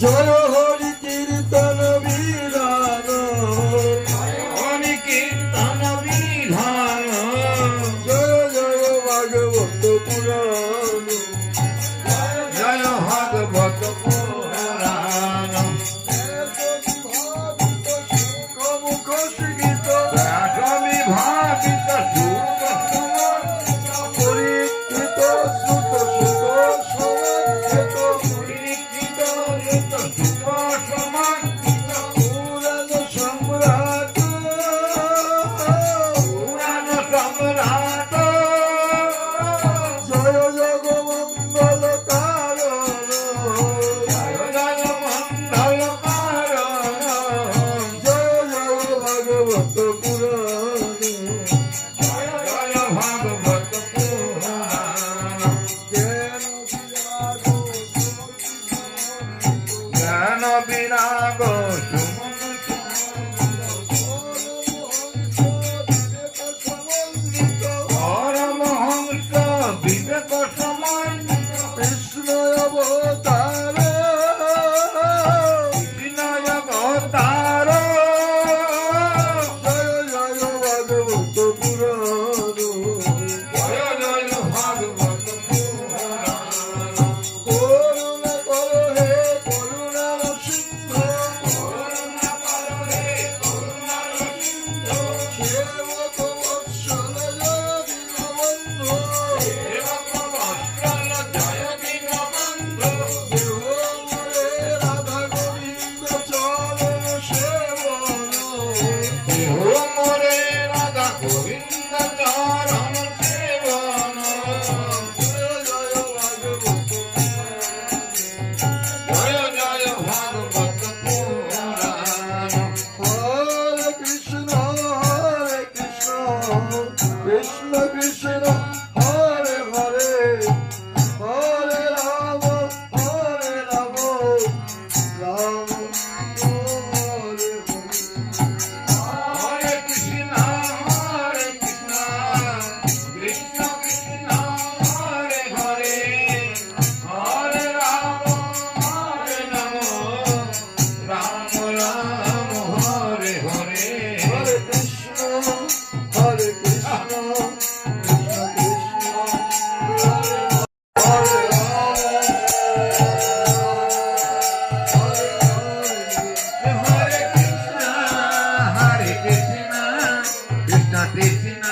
জয় হরি কীর্তন বিধান, হরি কীর্তন বিধান, জয় জয় ভাগবত পুরাণ, জয় ভাগবত পুরাণ, মুখ গীত বিভাবিত সুখ পরীক্ষিত শ্রুত সুখ সমর্থিত পরীক্ষিত সুখ সমার্থিত পুরাণ সম্রাট, পুরাণ সম্রাট, জয় জগমঙ্গল কারণ, জয় জয় মঙ্গল কারণ, জয় জয় ভাগবত পুরাণ, জয় জয় ভাগবত পুরাণ, জ্ঞান বিরাগ পরমহংস বিবেক সমন্বিত কৃষ্ণ অবতার, বিনয় অবতার, জয় জয় ভাগবত পুরাণ, জয় জয় ভাগবত পুরাণ, করুণা কর হে করুণার সিংহ, করুণা কর হে করুণার সিন্ধু, সেবক বৎসল জয় দীনবন্ধু, সেবক বৎসল জয় দীনবন্ধু, দেহ মোরে রাধা গোবিন্দ চরণ সেবন, দেহ মোরে রাধা গোবিন্দ চরণ সেবন, জয় জয় ভাগবত জয় জয় ভাগবত পুরাণ, হরে কৃষ্ণ কৃষ্ণ কৃষ্ণ হরে হরে, হরে রাম রাম হরে হরে। হরে কৃষ্ণ কৃষ্ণ কৃষ্ণ হরে হরে, হরে রাম রাম রাম হরে হরে, হরে কৃষ্ণ কৃষ্ণ কৃষ্ণ হরে হরে রাম হরে কৃষ্ণ কৃষ্ণ কৃষ্ণ